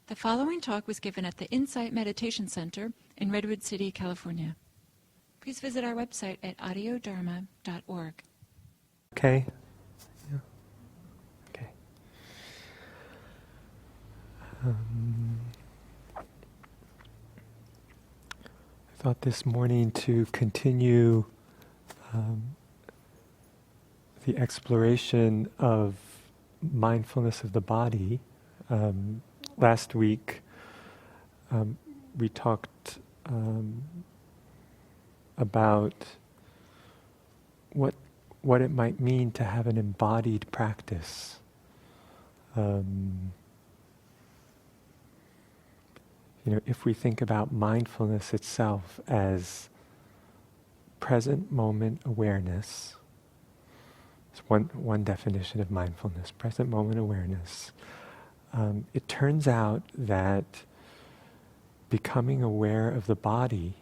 The following talk was given at the Insight Meditation Center in Redwood City, California. Please visit our website at audiodharma.org. Okay. Yeah. Okay. I thought this morning to continue the exploration of mindfulness of the body. Last week we talked about what it might mean to have an embodied practice. If we think about mindfulness itself as present moment awareness, it's one definition of mindfulness, present moment awareness. It turns out that becoming aware of the body,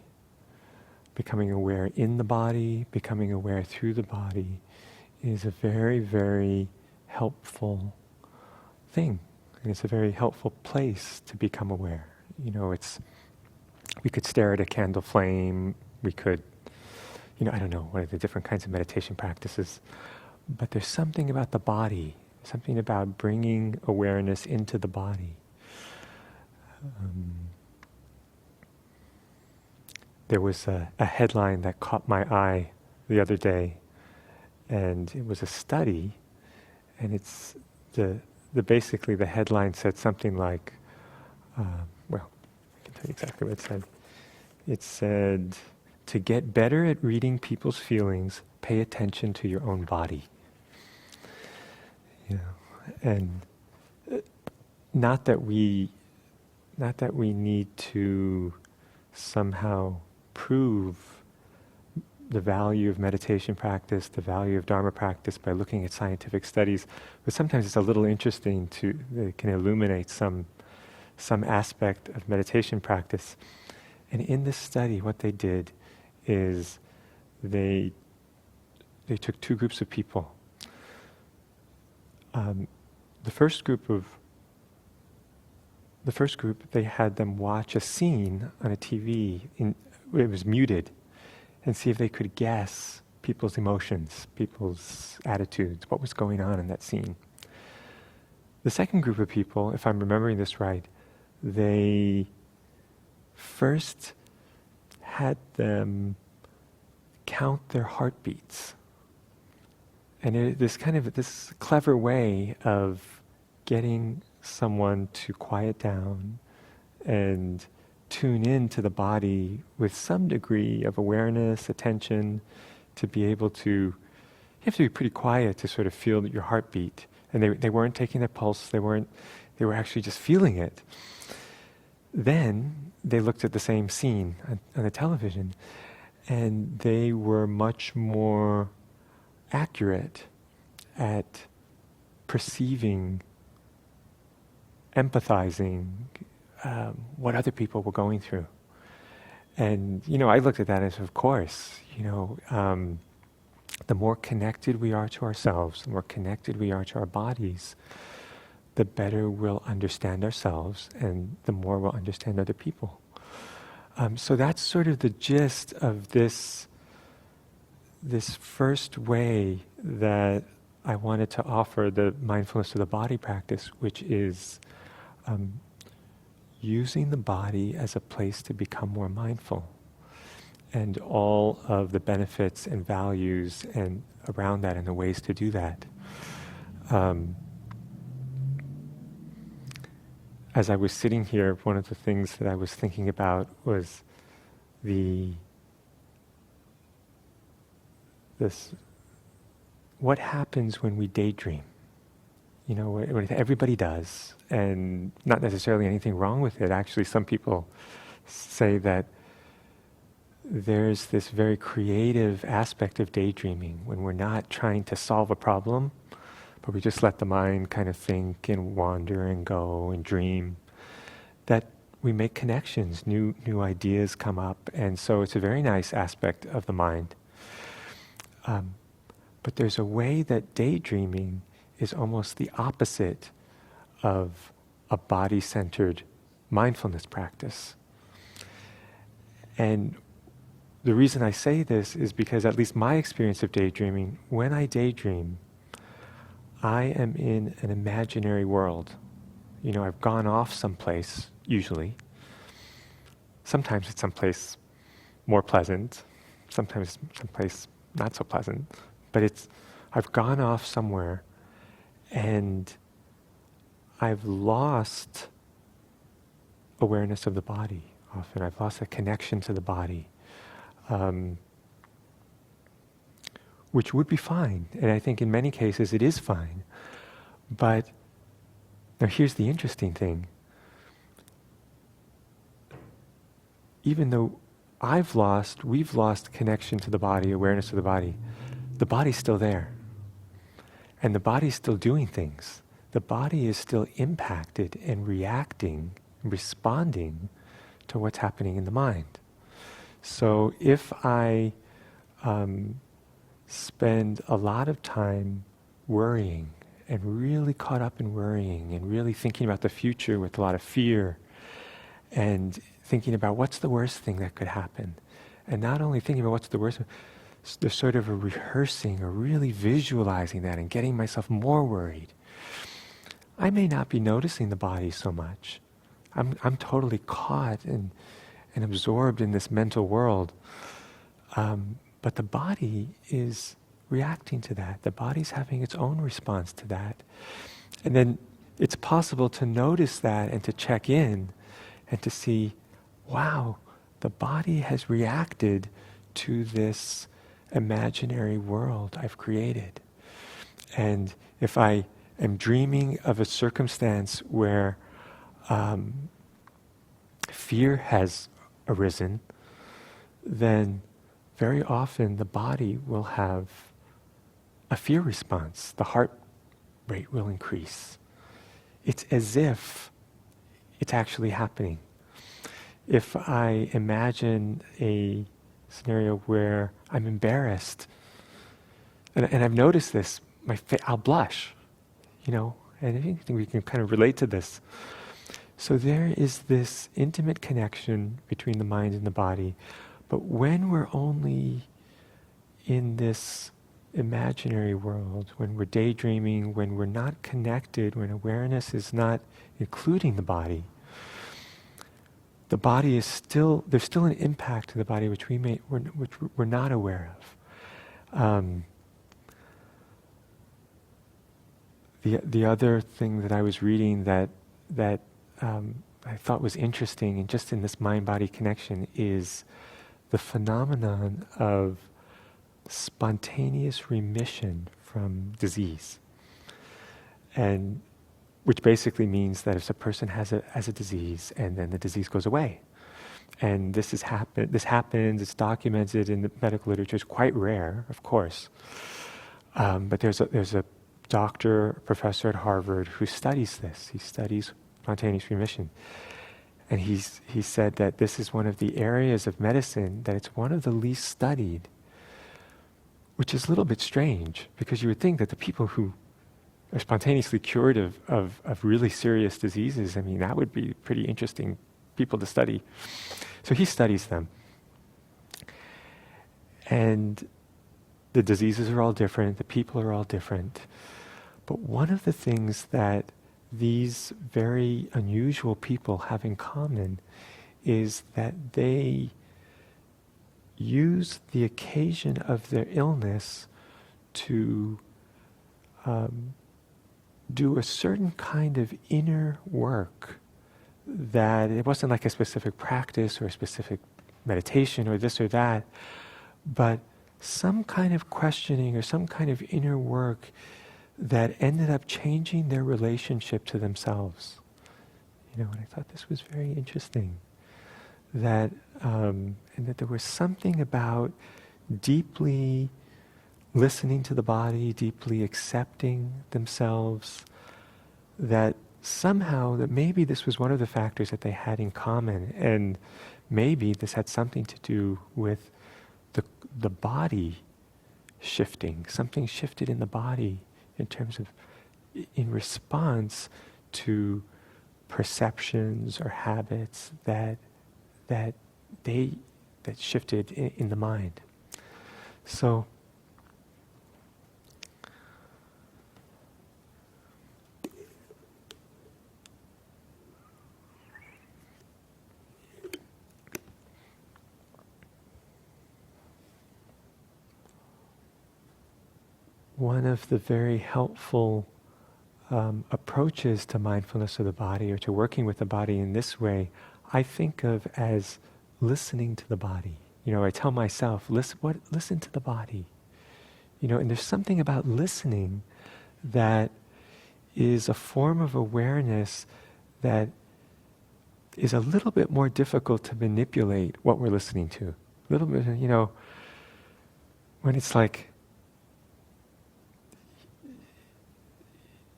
becoming aware in the body, becoming aware through the body is a very, very helpful thing. And it's a very helpful place to become aware. We could stare at a candle flame, we could, I don't know, what are the different kinds of meditation practices, but there's something about the body, something about bringing awareness into the body. There was a headline that caught my eye the other day, and it was a study, and it's basically the headline said something like, I can tell you exactly what it said. It said, "To get better at reading people's feelings, pay attention to your own body." And not that we need to somehow prove the value of meditation practice, the value of Dharma practice by looking at scientific studies, but sometimes it's a little interesting it can illuminate some aspect of meditation practice. And in this study, what they did is they took two groups of people. The first group, they had them watch a scene on a TV. It was muted, and see if they could guess people's emotions, people's attitudes, what was going on in that scene. The second group of people, if I'm remembering this right, they first had them count their heartbeats. And this clever way of getting someone to quiet down and tune into the body with some degree of awareness, attention, to be able to, you have to be pretty quiet to sort of feel your heartbeat. And they weren't taking their pulse, they were actually just feeling it. Then they looked at the same scene on the television, and they were much more accurate at perceiving, empathizing what other people were going through. And, I looked at that as, of course, the more connected we are to ourselves, the more connected we are to our bodies, the better we'll understand ourselves and the more we'll understand other people. So that's sort of the gist of this first way that I wanted to offer the mindfulness of the body practice, which is using the body as a place to become more mindful, and all of the benefits and values and around that and the ways to do that. As I was sitting here, one of the things that I was thinking about was what happens when we daydream? What everybody does, and not necessarily anything wrong with it. Actually, some people say that there's this very creative aspect of daydreaming when we're not trying to solve a problem, but we just let the mind kind of think and wander and go and dream, that we make connections, new ideas come up, and so it's a very nice aspect of the mind. But there's a way that daydreaming is almost the opposite of a body-centered mindfulness practice. And the reason I say this is because at least my experience of daydreaming, when I daydream, I am in an imaginary world. I've gone off someplace, usually. Sometimes it's someplace more pleasant, sometimes someplace not so pleasant, but I've gone off somewhere and I've lost awareness of the body often. I've lost a connection to the body, which would be fine. And I think in many cases it is fine. But now here's the interesting thing. Even though we've lost connection to the body, awareness of the body's still there. And the body's still doing things. The body is still impacted and reacting, responding to what's happening in the mind. So if I spend a lot of time worrying and really caught up in worrying and really thinking about the future with a lot of fear and thinking about what's the worst thing that could happen, and not only thinking about what's the worst, there's sort of a rehearsing or really visualizing that and getting myself more worried, I may not be noticing the body so much. I'm totally caught and absorbed in this mental world. But the body is reacting to that. The body's having its own response to that. And then it's possible to notice that and to check in and to see, wow, the body has reacted to this imaginary world I've created. And if I am dreaming of a circumstance where fear has arisen, then very often the body will have a fear response. The heart rate will increase. It's as if it's actually happening. If I imagine a scenario where I'm embarrassed, and I've noticed this, I'll blush, and I think we can kind of relate to this. So there is this intimate connection between the mind and the body, but when we're only in this imaginary world, when we're daydreaming, when we're not connected, when awareness is not including the body is still, there's still an impact to the body which we're not aware of. The other thing that I was reading that I thought was interesting, and just in this mind-body connection, is the phenomenon of spontaneous remission from disease, and which basically means that if a person has a disease and then the disease goes away, and this happens, it's documented in the medical literature. It's quite rare, of course, but there's a doctor, professor at Harvard who studies this. He studies spontaneous remission. And he said that this is one of the areas of medicine that it's one of the least studied, which is a little bit strange, because you would think that the people who are spontaneously cured of really serious diseases, that would be pretty interesting people to study. So he studies them. And the diseases are all different, the people are all different. But one of the things that these very unusual people have in common is that they use the occasion of their illness to do a certain kind of inner work, that it wasn't like a specific practice or a specific meditation or this or that, but some kind of questioning or some kind of inner work that ended up changing their relationship to themselves. And I thought this was very interesting, that and that there was something about deeply listening to the body, deeply accepting themselves, that somehow, that maybe this was one of the factors that they had in common, and maybe this had something to do with the body shifting. Something shifted in the body in terms of, in response to perceptions or habits that shifted in the mind. So one of the very helpful approaches to mindfulness of the body, or to working with the body in this way, I think of as listening to the body. I tell myself, listen to the body. And there's something about listening that is a form of awareness that is a little bit more difficult to manipulate what we're listening to. A little bit, when it's like,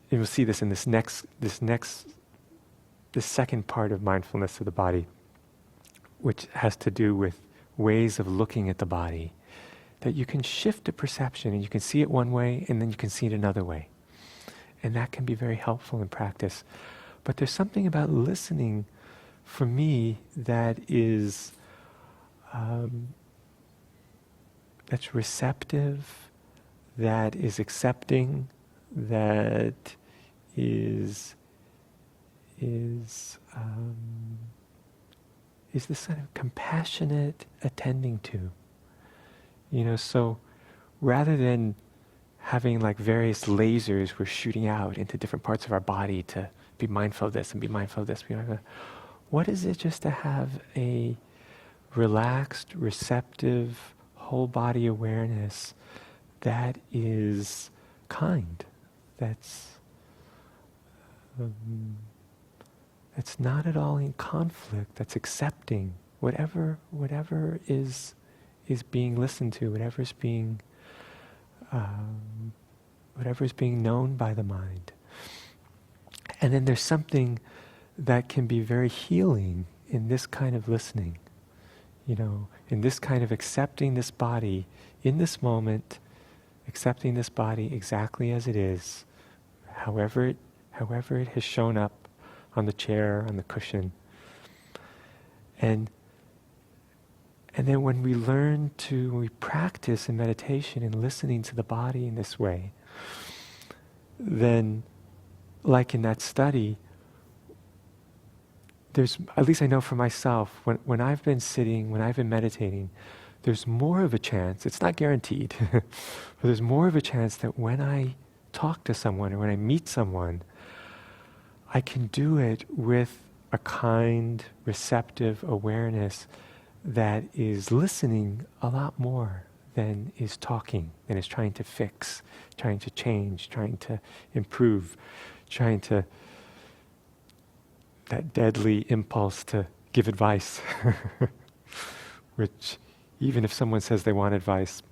and we'll see this in this second part of mindfulness of the body, which has to do with ways of looking at the body, that you can shift a perception and you can see it one way and then you can see it another way. And that can be very helpful in practice. But there's something about listening, for me, that is that's receptive, that is accepting, that is this kind of compassionate attending to. So rather than having like various lasers we're shooting out into different parts of our body to be mindful of this and be mindful of this, what is it just to have a relaxed, receptive, whole body awareness that is kind, that's not at all in conflict, that's accepting whatever is being listened to, whatever's being known by the mind. And then there's something that can be very healing in this kind of listening, in this kind of accepting this body in this moment, accepting this body exactly as it is, however it has shown up on the chair, on the cushion. And then when we practice in meditation and listening to the body in this way, then, like in that study, there's, at least I know for myself, when I've been sitting, when I've been meditating, there's more of a chance, it's not guaranteed, but there's more of a chance that when I talk to someone or when I meet someone, I can do it with a kind, receptive awareness that is listening a lot more than is talking, than is trying to fix, trying to change, trying to improve, that deadly impulse to give advice, which even if someone says they want advice,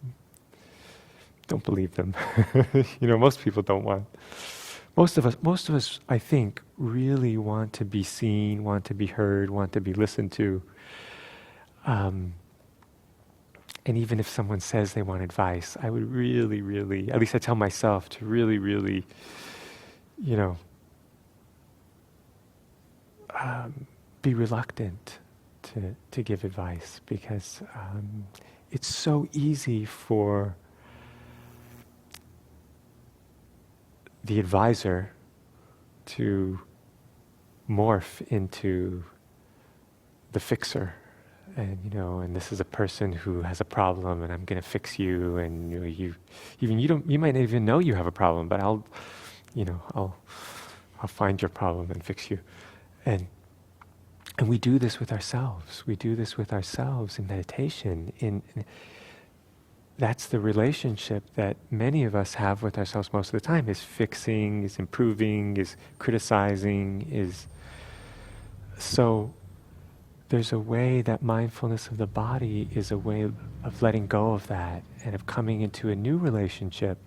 don't believe them. Most people don't want. Most of us, I think, really want to be seen, want to be heard, want to be listened to. And even if someone says they want advice, I would really, really, at least I tell myself to really, really, be reluctant to give advice, because it's so easy for the advisor to morph into the fixer, and this is a person who has a problem, and I'm going to fix you, and you might not even know you have a problem, but I'll find your problem and fix you, and we do this with ourselves. We do this with ourselves in meditation. That's the relationship that many of us have with ourselves most of the time, is fixing, is improving, is criticizing, is... So there's a way that mindfulness of the body is a way of letting go of that and of coming into a new relationship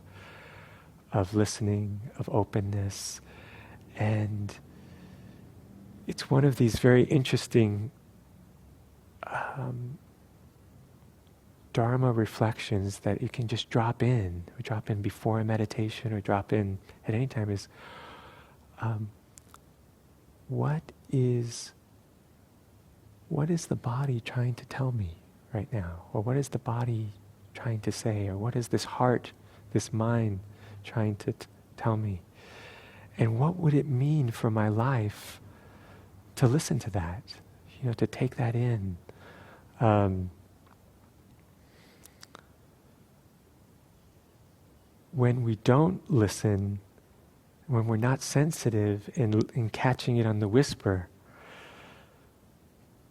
of listening, of openness. And it's one of these very interesting Dharma reflections that you can just drop in before a meditation or drop in at any time, is what is the body trying to tell me right now? Or what is the body trying to say? Or what is this heart, this mind trying to tell me? And what would it mean for my life to listen to that? To take that in. When we don't listen, when we're not sensitive in catching it on the whisper,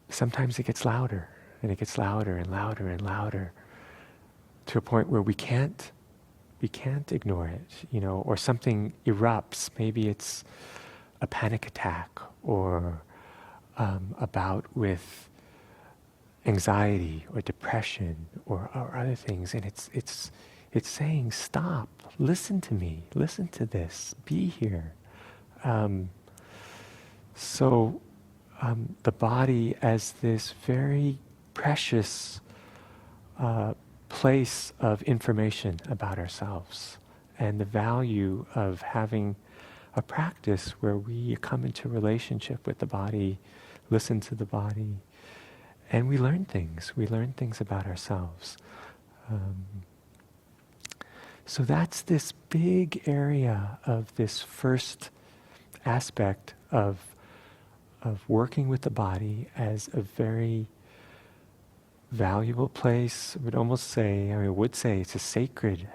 sometimes it gets louder, and it gets louder and louder and louder, to a point where we can't ignore it, or something erupts. Maybe it's a panic attack, or a bout with anxiety or depression or other things, and it's saying, stop, listen to me, listen to this, be here. So the body as this very precious place of information about ourselves, and the value of having a practice where we come into relationship with the body, listen to the body, and we learn things. We learn things about ourselves. So that's this big area of this first aspect of working with the body as a very valuable place. I would say it's a sacred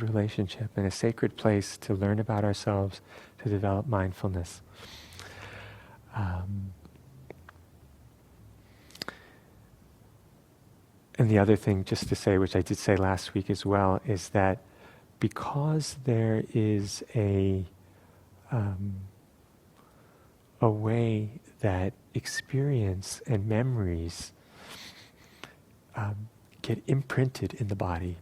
relationship and a sacred place to learn about ourselves, to develop mindfulness. And the other thing, just to say, which I did say last week as well, is that because there is a way that experience and memories get imprinted in the body,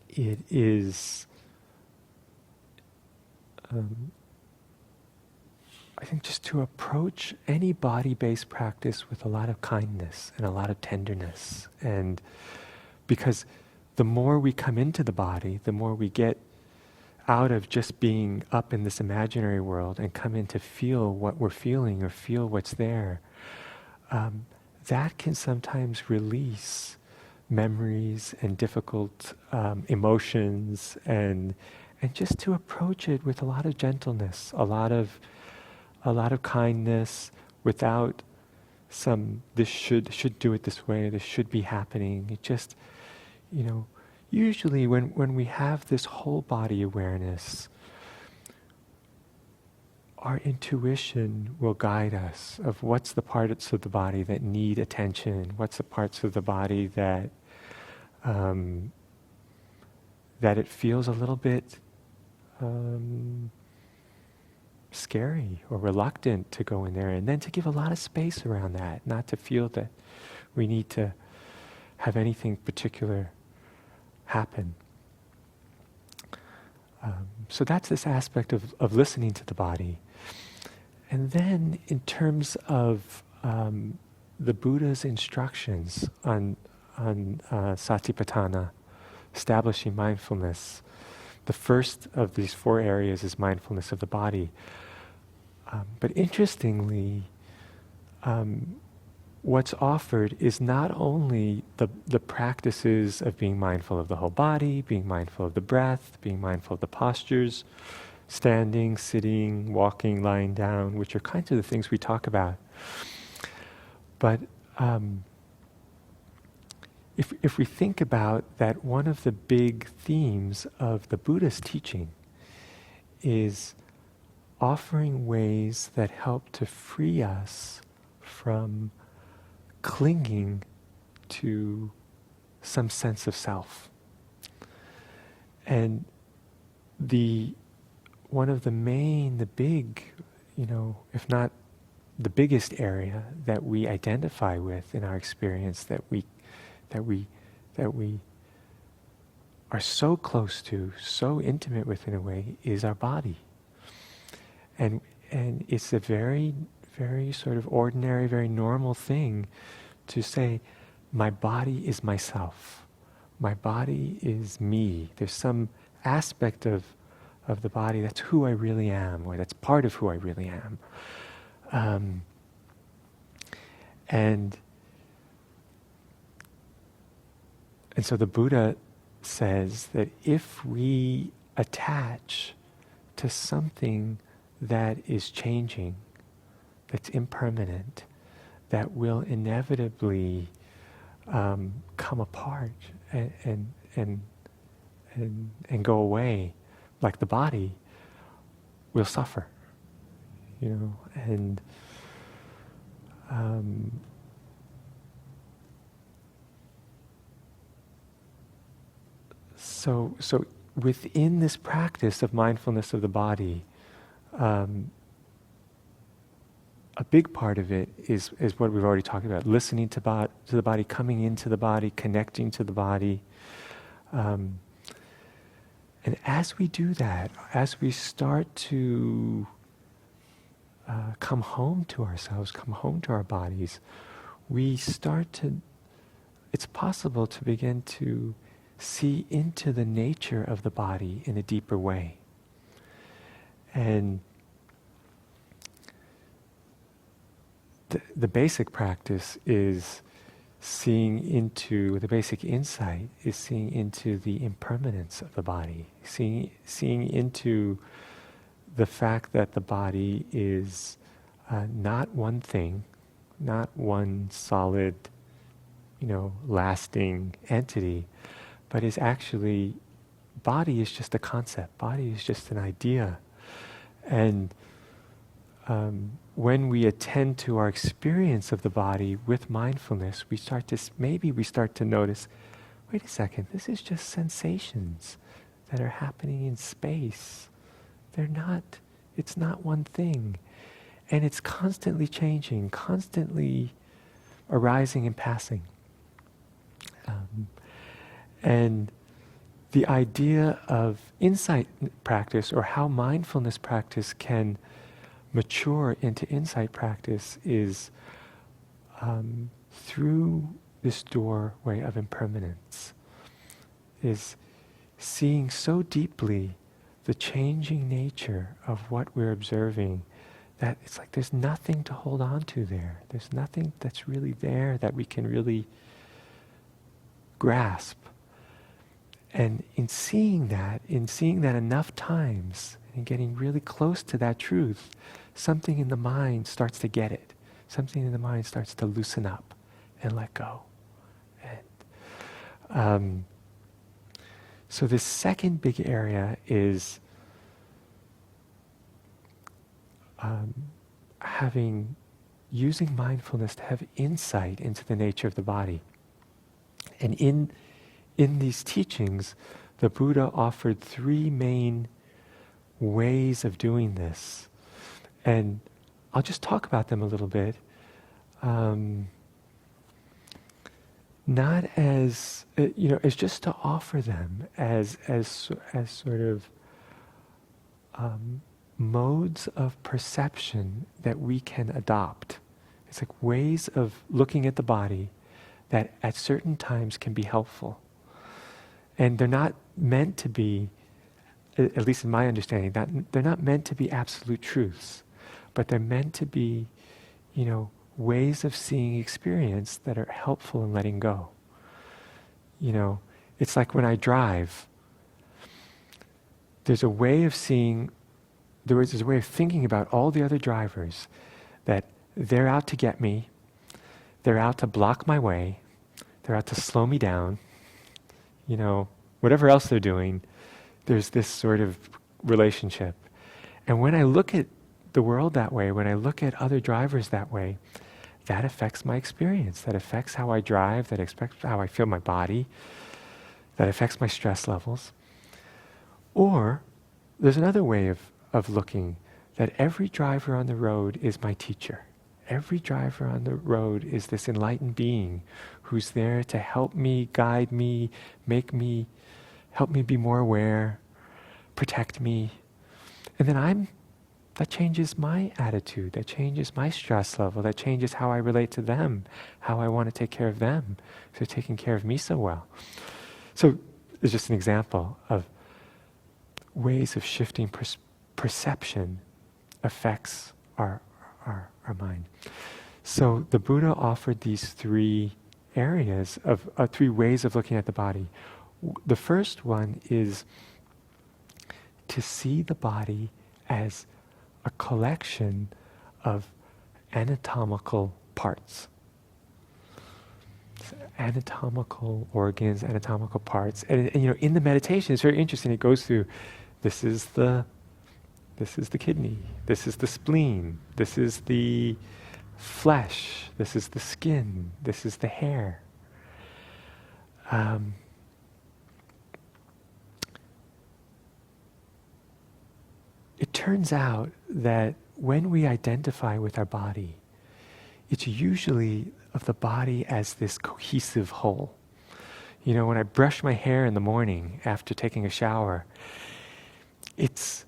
it is, I think, just to approach any body-based practice with a lot of kindness and a lot of tenderness. And because the more we come into the body, the more we get out of just being up in this imaginary world and come in to feel what we're feeling or feel what's there, that can sometimes release memories and difficult emotions, and just to approach it with a lot of gentleness, a lot of kindness, without some, this should do it this way, this should be happening. It just, usually when we have this whole body awareness, our intuition will guide us of what's the parts of the body that need attention, what's the parts of the body that it feels a little bit scary or reluctant to go in there, and then to give a lot of space around that, not to feel that we need to have anything particular happen. So that's this aspect of listening to the body. And then in terms of the Buddha's instructions on Satipatthana, establishing mindfulness, the first of these 4 areas is mindfulness of the body. But interestingly, what's offered is not only the practices of being mindful of the whole body, being mindful of the breath, being mindful of the postures, standing, sitting, walking, lying down, which are kinds of the things we talk about. But if we think about that, one of the big themes of the Buddha's teaching is offering ways that help to free us from clinging to some sense of self. And one of the big, if not the biggest area that we identify with in our experience, that we are so close to, so intimate with in a way, is our body. And it's a very, very sort of ordinary, very normal thing to say, my body is myself. My body is me. There's some aspect of of the body, that's who I really am, or that's part of who I really am. And so the Buddha says that if we attach to something that is changing, that's impermanent, that will inevitably come apart and go away, like the body, we'll suffer, and so within this practice of mindfulness of the body, a big part of it is what we've already talked about: listening to the body, coming into the body, connecting to the body. And as we do that, as we start to come home to ourselves, come home to our bodies, it's possible to begin to see into the nature of the body in a deeper way. And the basic practice is the basic insight is seeing into the impermanence of the body, seeing into the fact that the body is not one thing, not one solid, lasting entity, but is actually, body is just a concept, body is just an idea. And when we attend to our experience of the body with mindfulness, we start to notice, wait a second, this is just sensations that are happening in space. It's not one thing. And it's constantly changing, constantly arising and passing. And the idea of insight practice, or how mindfulness practice can mature into insight practice, is through this doorway of impermanence, is seeing so deeply the changing nature of what we're observing that it's like there's nothing to hold on to there. There's nothing that's really there that we can really grasp. And in seeing that enough times, and getting really close to that truth, something in the mind starts to get it. Something in the mind starts to loosen up and let go. And so this second big area is using mindfulness to have insight into the nature of the body. And in these teachings, the Buddha offered three main ways of doing this. And I'll just talk about them a little bit. Not as, as just to offer them as sort of modes of perception that we can adopt. It's like ways of looking at the body that at certain times can be helpful. And they're not meant to be, at least in my understanding, they're not meant to be absolute truths, but they're meant to be, ways of seeing experience that are helpful in letting go. It's like when I drive, there's a way of seeing, there's a way of thinking about all the other drivers, that they're out to get me, they're out to block my way, they're out to slow me down, whatever else they're doing, there's this sort of relationship. And when I look at the world that way, when I look at other drivers that way, that affects my experience, that affects how I drive, that affects how I feel my body, that affects my stress levels. Or there's another way of looking, that every driver on the road is my teacher. Every driver on the road is this enlightened being who's there to help me, guide me, help me be more aware, protect me. And then that changes my attitude, that changes my stress level, that changes how I relate to them, how I want to take care of them, because they're taking care of me so well. So it's just an example of ways of shifting perception affects our mind. So the Buddha offered these three areas of three ways of looking at the body. The first one is to see the body as a collection of anatomical parts. Anatomical organs, anatomical parts. And in the meditation, it's very interesting. It goes through, this is the kidney, this is the spleen, this is the flesh, this is the skin, this is the hair. It turns out that when we identify with our body, it's usually of the body as this cohesive whole. When I brush my hair in the morning after taking a shower, it's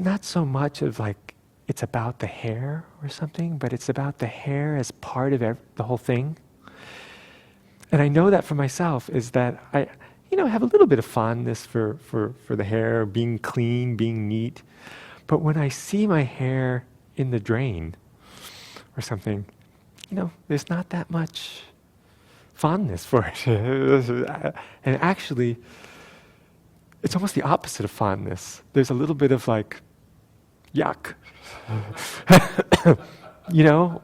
not so much of like it's about the hair or something, but it's about the hair as part of the whole thing. And I know that for myself is that I have a little bit of fondness for the hair, being clean, being neat. But when I see my hair in the drain or something, there's not that much fondness for it. And actually, it's almost the opposite of fondness. There's a little bit of like, yuck.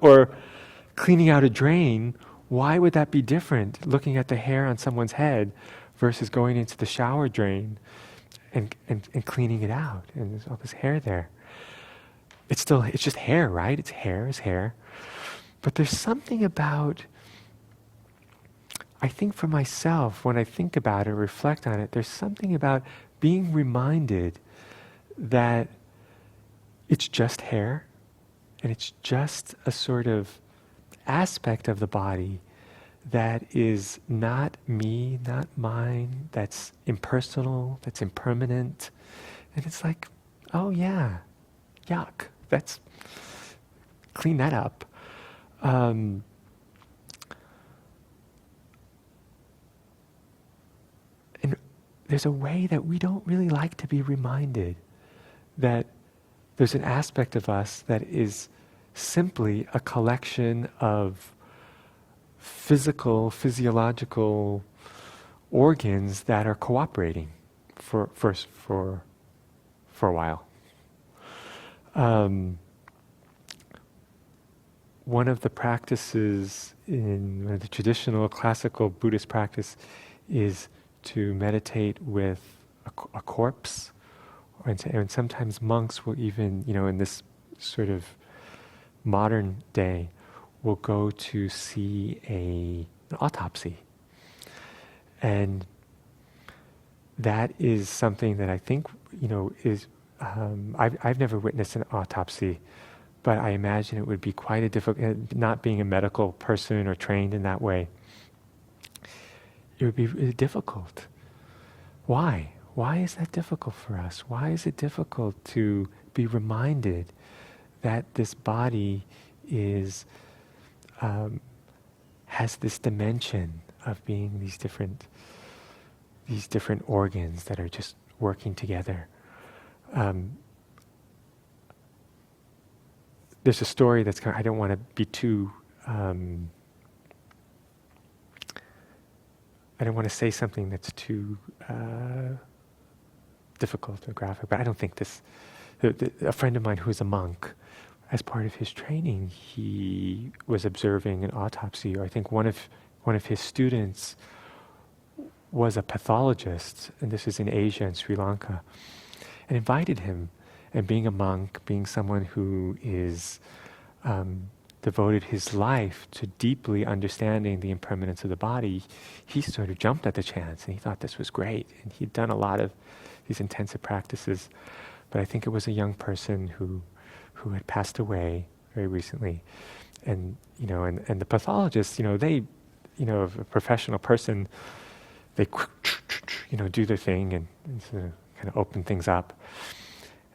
Or cleaning out a drain. Why would that be different, looking at the hair on someone's head versus going into the shower drain and cleaning it out? And there's all this hair there. It's just hair, right? It's hair. But there's something about, I think for myself, when I think about it, reflect on it, there's something about being reminded that it's just hair, and it's just a sort of aspect of the body that is not me, not mine, that's impersonal, that's impermanent. And it's like, oh yeah, yuck, clean that up. And there's a way that we don't really like to be reminded that there's an aspect of us that is simply a collection of physiological organs that are cooperating for a while. One of the practices in the traditional classical Buddhist practice is to meditate with a corpse, and sometimes monks will even, in this sort of modern day, will go to see an autopsy. And that is something that I think, is, I've never witnessed an autopsy, but I imagine it would be quite a difficult, not being a medical person or trained in that way, it would be really difficult. Why? Why is that difficult for us? Why is it difficult to be reminded that this body is has this dimension of being these different organs that are just working together? There's a story that's I don't want to be too. I don't want to say something that's too difficult or graphic, but I don't think this. A friend of mine who is a monk, as part of his training, he was observing an autopsy. Or I think one of his students was a pathologist, and this is in Asia and Sri Lanka, and invited him. And being a monk, being someone who is devoted his life to deeply understanding the impermanence of the body, he sort of jumped at the chance, and he thought this was great. And he'd done a lot of these intensive practices, but I think it was a young person who had passed away very recently, and and the pathologist, they, a professional person, they do their thing and sort of kind of open things up.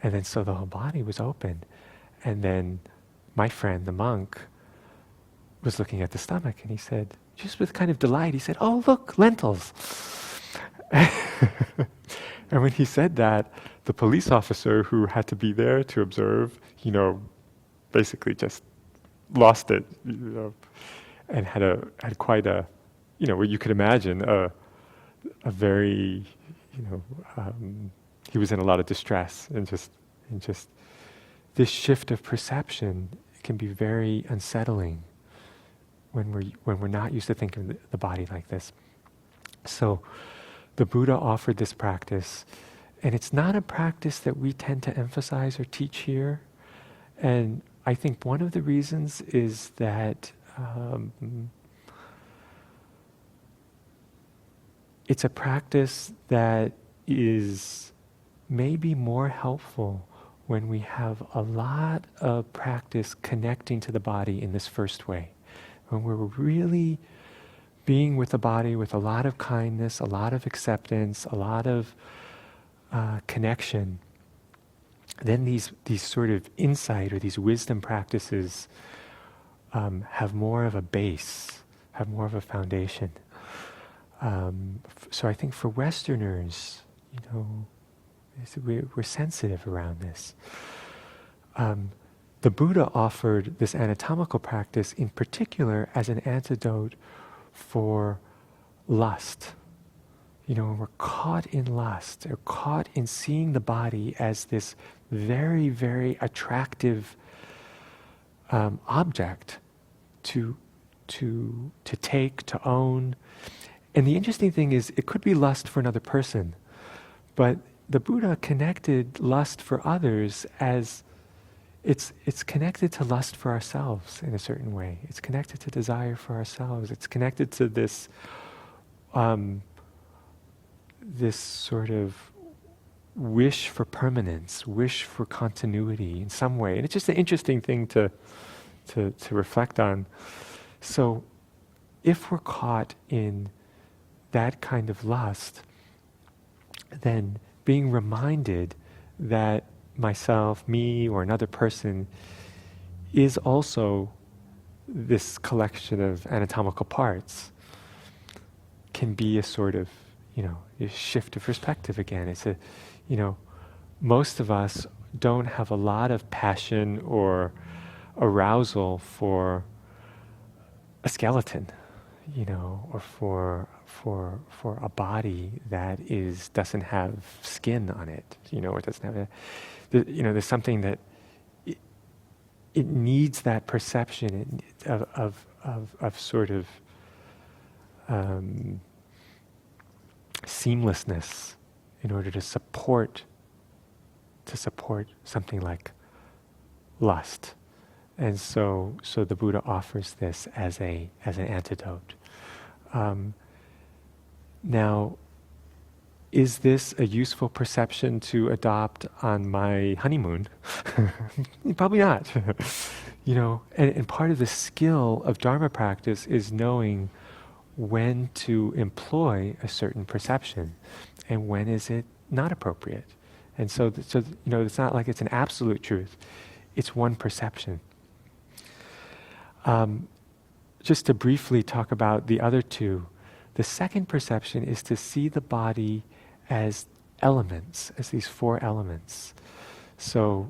And then so the whole body was open. And then my friend, the monk, was looking at the stomach, and he said, just with kind of delight, he said, "Oh, look, lentils." And when he said that, the police officer who had to be there to observe, basically just lost it, and had quite a, what you could imagine, a very, he was in a lot of distress, and just this shift of perception can be very unsettling when we're not used to thinking of the body like this. So the Buddha offered this practice, and it's not a practice that we tend to emphasize or teach here. And I think one of the reasons is that it's a practice that is maybe more helpful when we have a lot of practice connecting to the body in this first way. When we're really being with the body with a lot of kindness, a lot of acceptance, a lot of connection, then these sort of insight or these wisdom practices have more of a base, have more of a foundation. So I think for Westerners, we're sensitive around this. The Buddha offered this anatomical practice in particular as an antidote for lust. When we're caught in lust, or caught in seeing the body as this very, very attractive object to take, to own. And the interesting thing is, it could be lust for another person, but the Buddha connected lust for others as it's connected to lust for ourselves in a certain way. It's connected to desire for ourselves. It's connected to this this sort of wish for permanence, wish for continuity in some way. And it's just an interesting thing to reflect on. So if we're caught in that kind of lust, then being reminded that myself, me, or another person is also this collection of anatomical parts can be a sort of, a shift of perspective again. It's most of us don't have a lot of passion or arousal for a skeleton, or for a body that doesn't have skin on it, or doesn't have there's something that it needs that perception of sort of seamlessness in order to support something like lust. And so the Buddha offers this as an antidote. Now, is this a useful perception to adopt on my honeymoon? Probably not. And part of the skill of Dharma practice is knowing when to employ a certain perception and when is it not appropriate. And so it's not like it's an absolute truth. It's one perception. Just to briefly talk about the other two, the second perception is to see the body as elements, as these four elements. So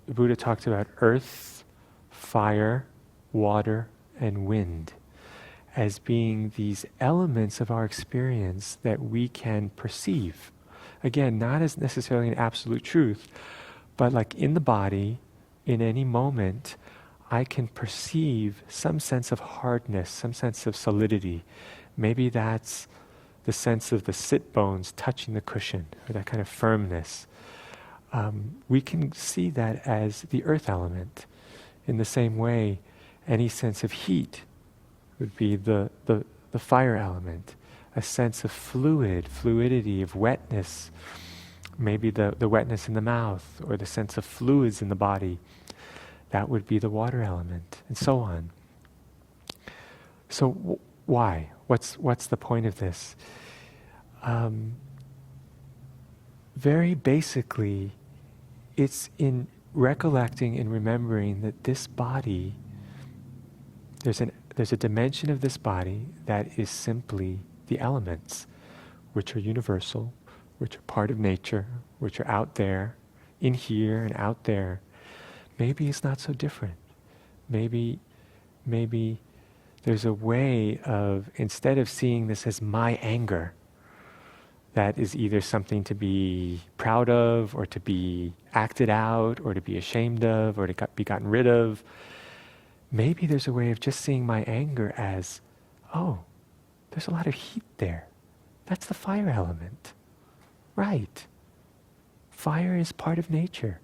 the Buddha talked about earth, fire, water, and wind as being these elements of our experience that we can perceive. Again, not as necessarily an absolute truth, but like in the body, in any moment, I can perceive some sense of hardness, some sense of solidity. Maybe that's the sense of the sit bones touching the cushion, or that kind of firmness. We can see that as the earth element. In the same way, any sense of heat would be the fire element. A sense of fluidity, of wetness, maybe the wetness in the mouth, or the sense of fluids in the body. That would be the water element, and so on. So why? What's the point of this? Very basically, it's in recollecting and remembering that this body, there's a dimension of this body that is simply the elements, which are universal, which are part of nature, which are out there, in here and out there, maybe it's not so different. Maybe there's a way of, instead of seeing this as my anger, that is either something to be proud of, or to be acted out, or to be ashamed of, or to be gotten rid of, maybe there's a way of just seeing my anger as, oh, there's a lot of heat there. That's the fire element. Right. Fire is part of nature.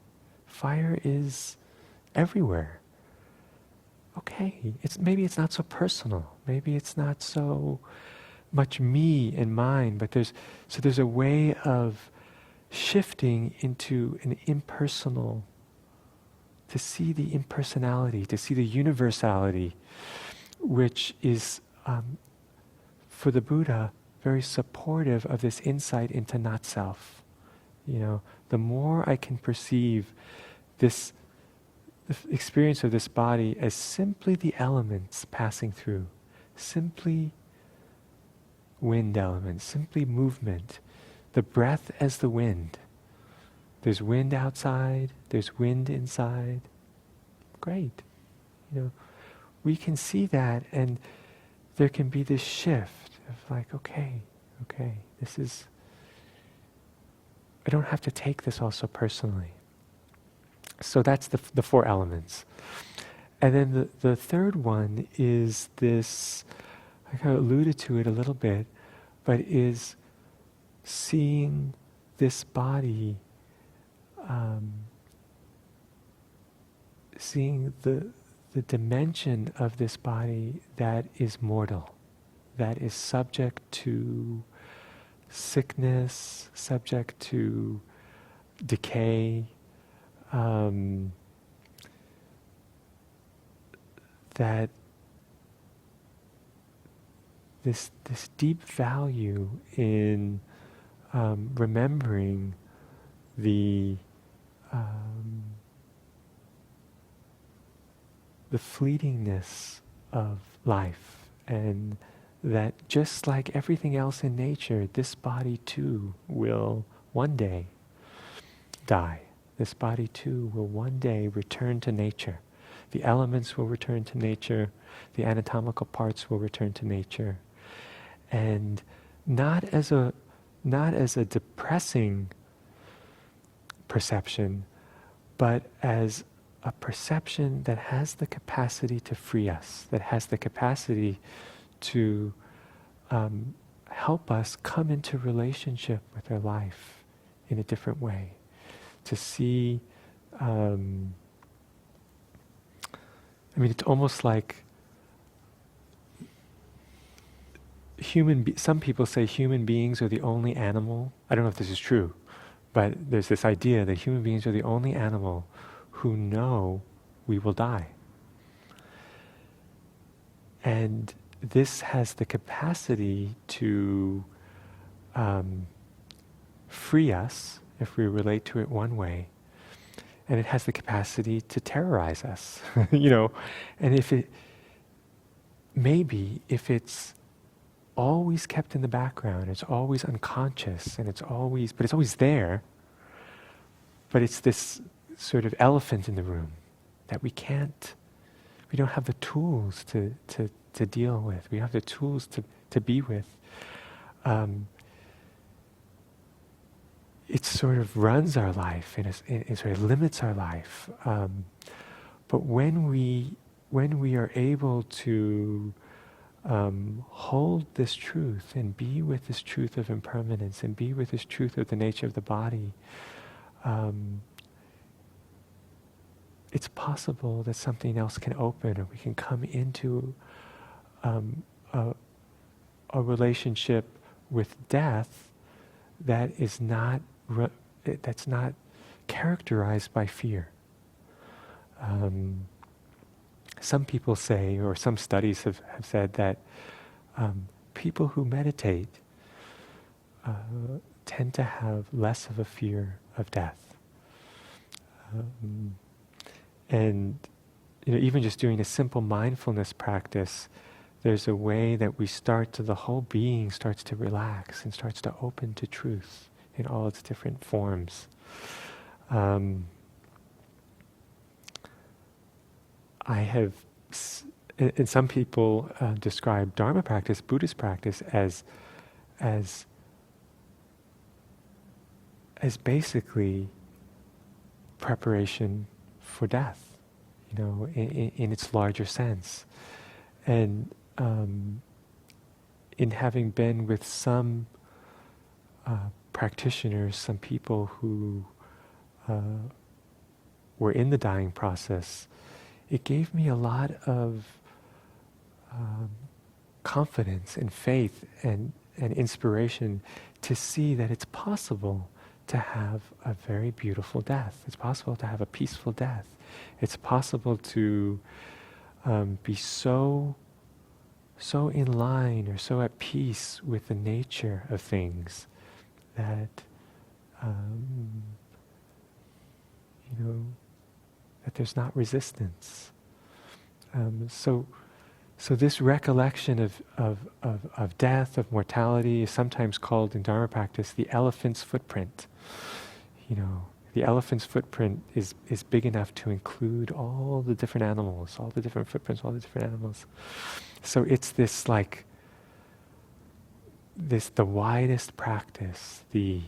Fire is everywhere. Okay, maybe it's not so personal. Maybe it's not so much me and mine, but there's a way of shifting into an impersonal, to see the impersonality, to see the universality, which is, for the Buddha, very supportive of this insight into not self. The more I can perceive the experience of this body as simply the elements passing through, simply wind elements, simply movement, the breath as the wind. There's wind outside, there's wind inside. Great. We can see that, and there can be this shift of like, okay, this is, I don't have to take this all so personally. So that's the four elements. And then the third one is this, I kind of alluded to it a little bit, but is seeing this body, seeing the dimension of this body that is mortal, that is subject to sickness, subject to decay, that this deep value in remembering the fleetingness of life, and that just like everything else in nature, this body too will one day die. This body too will one day return to nature. The elements will return to nature. The anatomical parts will return to nature. And not as a depressing perception, but as a perception that has the capacity to free us, that has the capacity to help us come into relationship with our life in a different way. To see, it's almost like some people say human beings are the only animal. I don't know if this is true, but there's this idea that human beings are the only animal who know we will die. And this has the capacity to free us if we relate to it one way, and it has the capacity to terrorize us, And if it's always kept in the background, it's always unconscious, but it's always there. But it's this sort of elephant in the room that we don't have the tools to deal with. We have the tools to be with. It sort of runs our life, and it sort of limits our life. But when we are able to hold this truth and be with this truth of impermanence and be with this truth of the nature of the body, it's possible that something else can open, or we can come into a relationship with death that is that's not characterized by fear. Some people say, or some studies have said that people who meditate tend to have less of a fear of death. And even just doing a simple mindfulness practice, there's a way that the whole being starts to relax and starts to open to truth in all its different forms. And some people describe Dharma practice, Buddhist practice, as basically preparation for death, in its larger sense. And in having been with some practitioners, some people who were in the dying process, it gave me a lot of confidence and faith and inspiration to see that it's possible to have a very beautiful death. It's possible to have a peaceful death. It's possible to be so in line or so at peace with the nature of things that that there's not resistance. So this recollection of death, of mortality, is sometimes called in Dharma practice the elephant's footprint. The elephant's footprint is big enough to include all the different animals, all the different footprints, all the different animals. So it's this the widest practice, the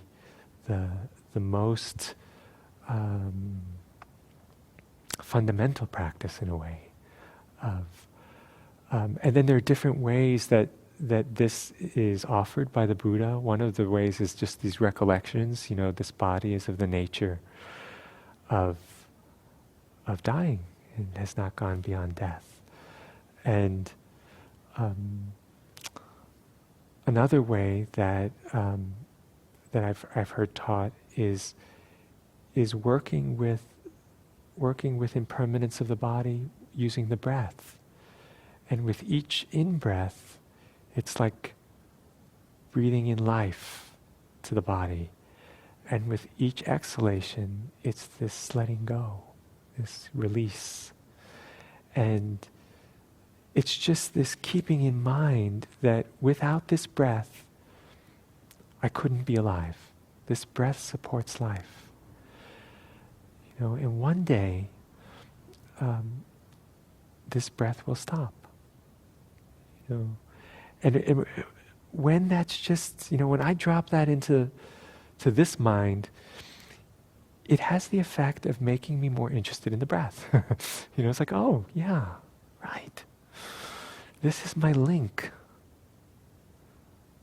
most fundamental practice in a way of. And then there are different ways that this is offered by the Buddha. One of the ways is just these recollections. This body is of the nature of dying and has not gone beyond death. And another way that I've heard taught is working with impermanence of the body using the breath. And with each in-breath, it's like breathing in life to the body. And with each exhalation, it's this letting go, this release. And it's just this keeping in mind that without this breath, I couldn't be alive. This breath supports life. And one day, this breath will stop. And when that's just, when I drop that into this mind, it has the effect of making me more interested in the breath. It's like, oh, yeah, right. This is my link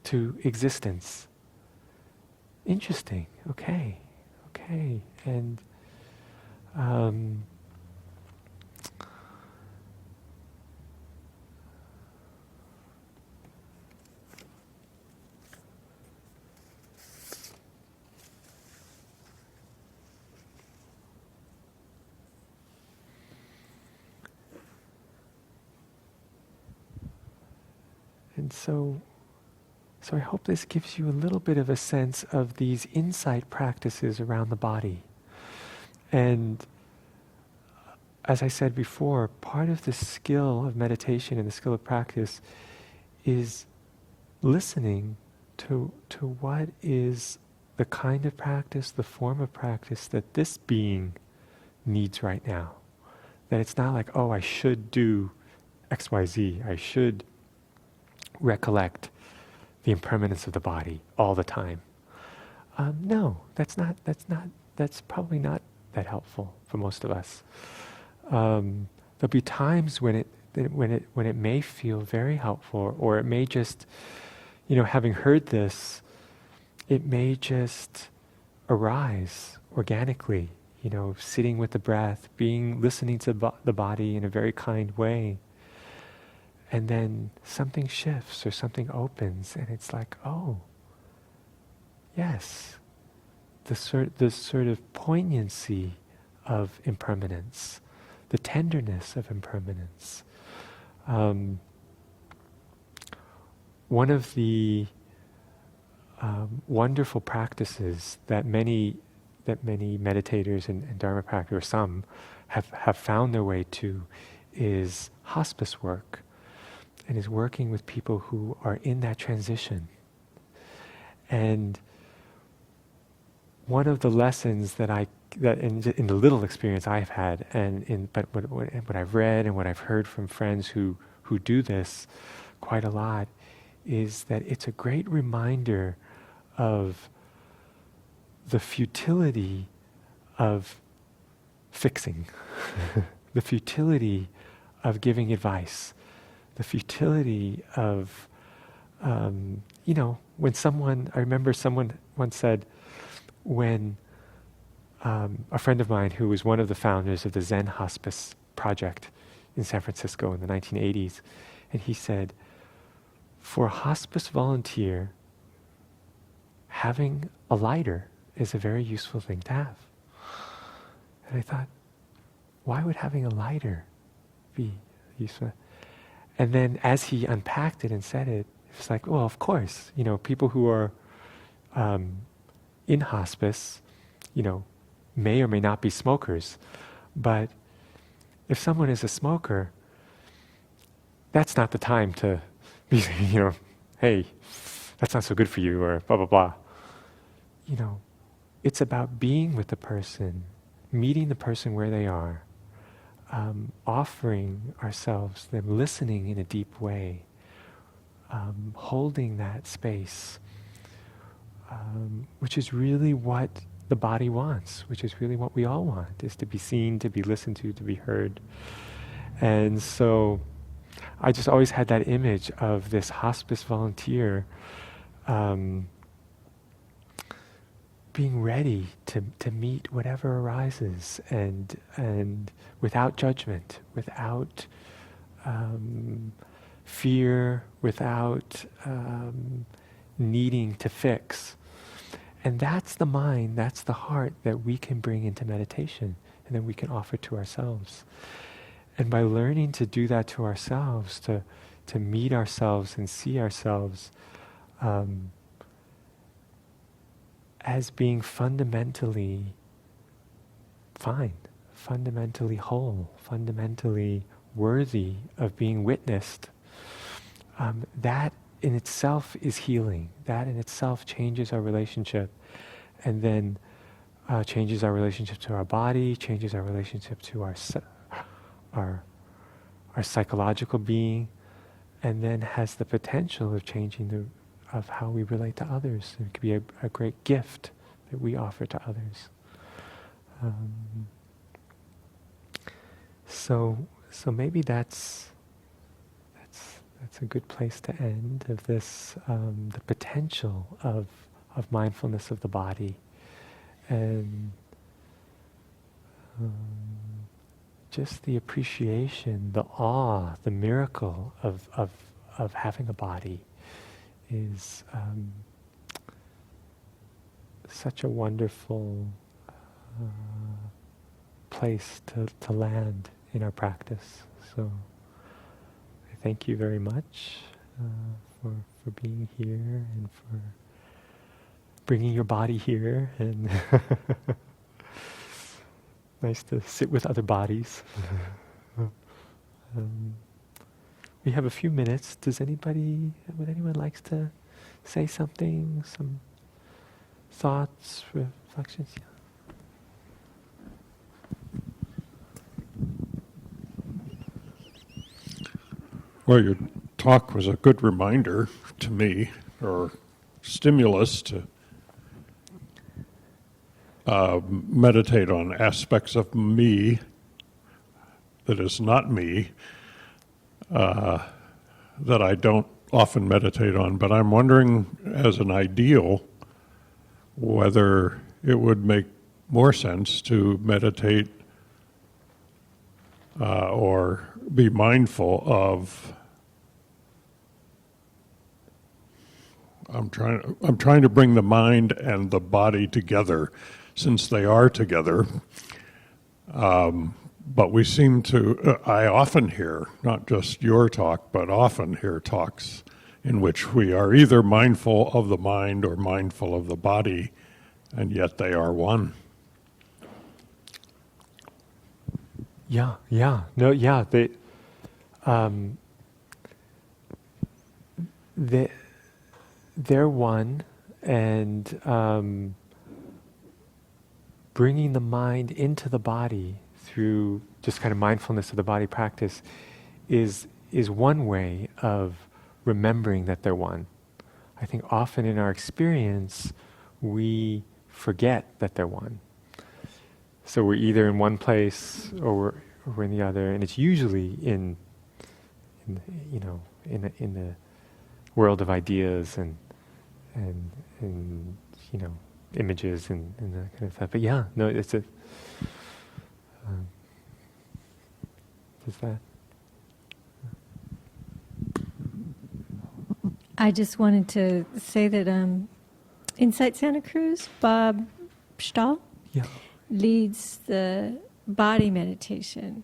to existence. Interesting. Okay. And so I hope this gives you a little bit of a sense of these insight practices around the body. And as I said before, part of the skill of meditation and the skill of practice is listening to what is the kind of practice, the form of practice that this being needs right now. That it's not like, oh, I should do X, Y, Z. I should recollect the impermanence of the body all the time. No, that's probably not that helpful for most of us. There'll be times when it may feel very helpful, or it may just, having heard this, it may just arise organically. Sitting with the breath, listening to the body in a very kind way. And then something shifts or something opens, and it's like, oh, yes, the sort of poignancy of impermanence, the tenderness of impermanence. One of the wonderful practices that many meditators and Dharma practitioners, or some, have found their way to, is hospice work. And is working with people who are in that transition. And one of the lessons that in the little experience I've had, but what I've read and what I've heard from friends who do this quite a lot, is that it's a great reminder of the futility of fixing, the futility of giving advice, the futility of, when I remember someone once said, when a friend of mine who was one of the founders of the Zen Hospice project in San Francisco in the 1980s, and he said, for a hospice volunteer, having a lighter is a very useful thing to have. And I thought, why would having a lighter be useful? And then as he unpacked it and said it, it's like, well, of course, people who are in hospice, may or may not be smokers. But if someone is a smoker, that's not the time to be, hey, that's not so good for you, or blah, blah, blah. It's about being with the person, meeting the person where they are, offering ourselves, them listening in a deep way, holding that space, which is really what the body wants, which is really what we all want, is to be seen, to be listened to be heard. And so I just always had that image of this hospice volunteer being ready to meet whatever arises, and without judgment, without fear, without needing to fix. And that's the mind, that's the heart that we can bring into meditation, and then we can offer to ourselves. And by learning to do that to ourselves, to meet ourselves and see ourselves as being fundamentally fine, fundamentally whole, fundamentally worthy of being witnessed, that in itself is healing. That in itself changes our relationship, and then changes our relationship to our body, changes our relationship to our psychological being, and then has the potential of changing of how we relate to others. It could be a great gift that we offer to others. So maybe that's a good place to end, of this, the potential of mindfulness of the body, and just the appreciation, the awe, the miracle of having a body is such a wonderful place to land in our practice. So I thank you very much for being here and for bringing your body here, and nice to sit with other bodies. We have a few minutes. Would anyone likes to say something, some thoughts, reflections? Yeah. Well, your talk was a good reminder to me, or stimulus to meditate on aspects of me that is not me, that I don't often meditate on. But I'm wondering, as an ideal, whether it would make more sense to meditate or be mindful of. I'm trying to bring the mind and the body together, since they are together. But we seem to, I often hear, not just your talk, but often hear talks in which we are either mindful of the mind or mindful of the body, and yet they are one. They're one, and bringing the mind into the body through just kind of mindfulness of the body practice is one way of remembering that they're one. I think often in our experience, we forget that they're one. So we're either in one place or we're in the other, and it's usually in the world of ideas and images and that kind of stuff. But yeah, no, it's a. Is that? I just wanted to say that Insight Santa Cruz, Bob Stahl, leads the body meditation,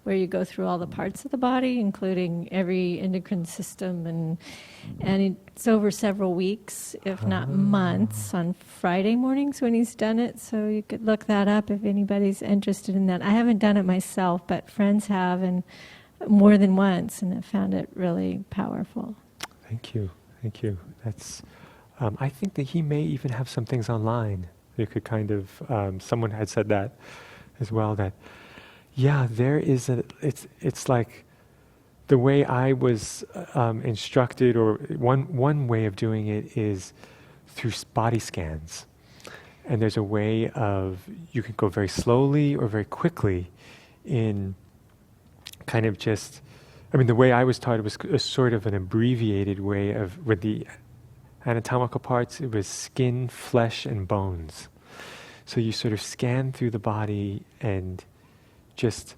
where you go through all the parts of the body, including every endocrine system, and it's over several weeks, if not months, on Friday mornings when he's done it. So you could look that up if anybody's interested in that. I haven't done it myself, but friends have, and more than once, and have found it really powerful. Thank you. That's. I think that he may even have some things online. You could kind of. Someone had said that as well. That. Yeah, there is it's like the way I was instructed, or one way of doing it is through body scans. And there's a way of, you can go very slowly or very quickly in kind of just, the way I was taught, it was a sort of an abbreviated way of, with the anatomical parts, it was skin, flesh, and bones. So you sort of scan through the body and just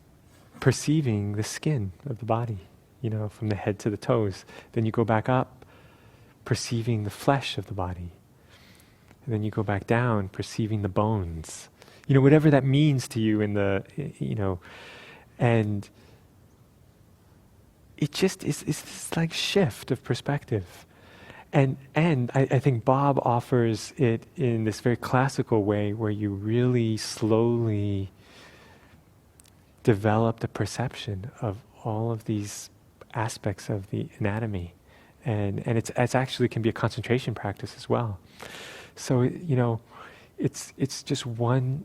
perceiving the skin of the body, from the head to the toes. Then you go back up, perceiving the flesh of the body. And then you go back down, perceiving the bones. Whatever that means to you in the, and it just is this like shift of perspective. And I think Bob offers it in this very classical way where you really slowly develop the perception of all of these aspects of the anatomy, and it's actually can be a concentration practice as well. So it's just one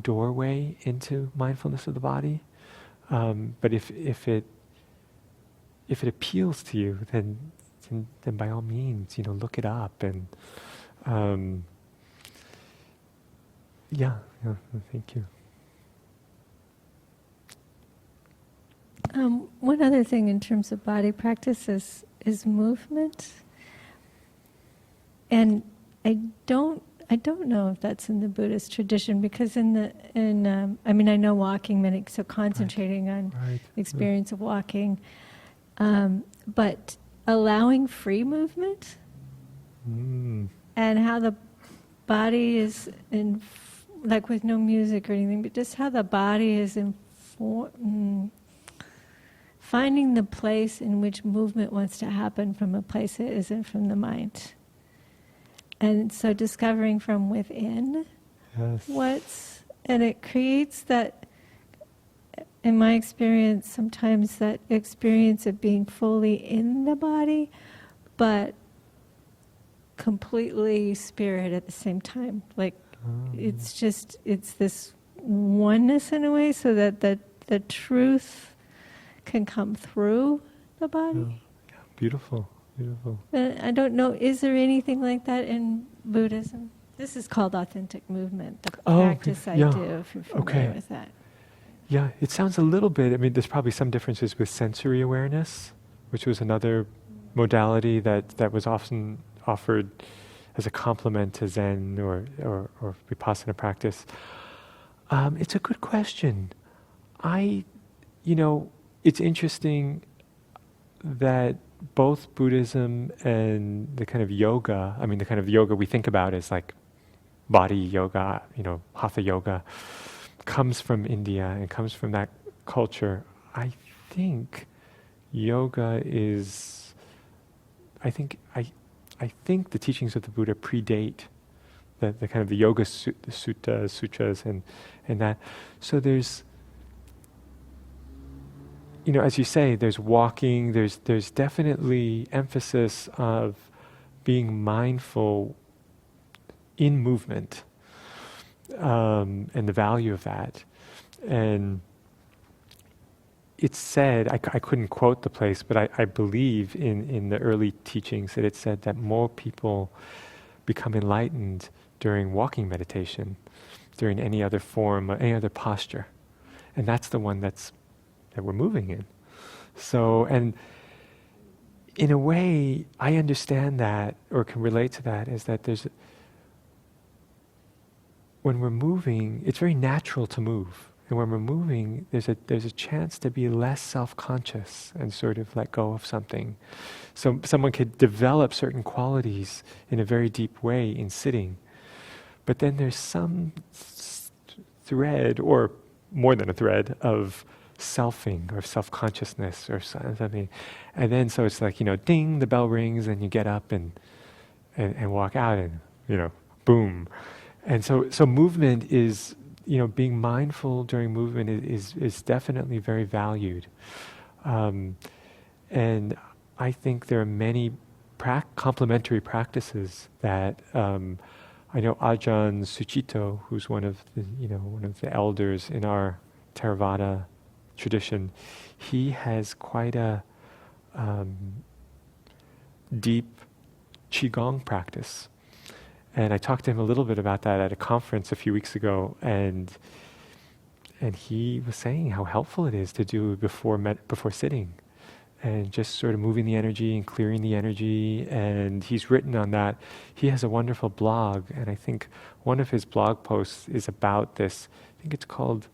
doorway into mindfulness of the body. But if it appeals to you, then by all means, look it up and thank you. One other thing in terms of body practice is movement, and I don't know if that's in the Buddhist tradition, because I know walking, so concentrating on the experience of walking, but allowing free movement, and how the body is like with no music or anything, but just how the body is finding the place in which movement wants to happen from a place that isn't from the mind. And so discovering from within and it creates that, in my experience, sometimes that experience of being fully in the body, but completely spirit at the same time. Like, it's this oneness in a way, so that the truth can come through the body. Yeah, beautiful. I don't know, is there anything like that in Buddhism? This is called authentic movement, the practice I do, if you're familiar with that. Yeah, it sounds a little bit, there's probably some differences with sensory awareness, which was another modality that was often offered as a complement to Zen or Vipassana practice. It's a good question. It's interesting that both Buddhism and the kind of yoga, the kind of yoga we think about as like body yoga, hatha yoga, comes from India and comes from that culture. I think yoga is, I think the teachings of the Buddha predate the kind of the yoga sutras and that. So there's, as you say, there's walking, there's definitely emphasis of being mindful in movement. and the value of that. And it's said, I couldn't quote the place, but I believe in the early teachings that it said that more people become enlightened during walking meditation, during any other form, any other posture. And that's the one that we're moving in. So, and in a way, I understand that, or can relate to that, is that when we're moving, it's very natural to move. And when we're moving, there's a chance to be less self-conscious and sort of let go of something. So someone could develop certain qualities in a very deep way in sitting, but then there's some thread, or more than a thread, of selfing or self-consciousness or something. And then so it's like, ding, the bell rings and you get up and walk out and, boom. And so movement is, being mindful during movement is definitely very valued. And I think there are many complementary practices that I know Ajahn Sucitto, who's one of the elders in our Theravada tradition, he has quite a deep Qigong practice. And I talked to him a little bit about that at a conference a few weeks ago, and he was saying how helpful it is to do before sitting, and just sort of moving the energy and clearing the energy. And he's written on that. He has a wonderful blog, and I think one of his blog posts is about this. I think it's called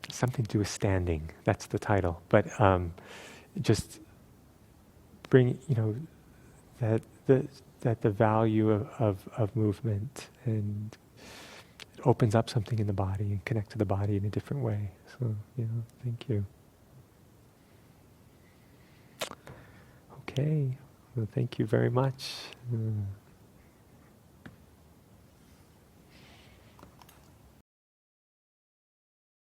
something to do with standing. That's the title. But just bring, that the value of movement, and it opens up something in the body and connect to the body in a different way. So, thank you. Okay, well, thank you very much.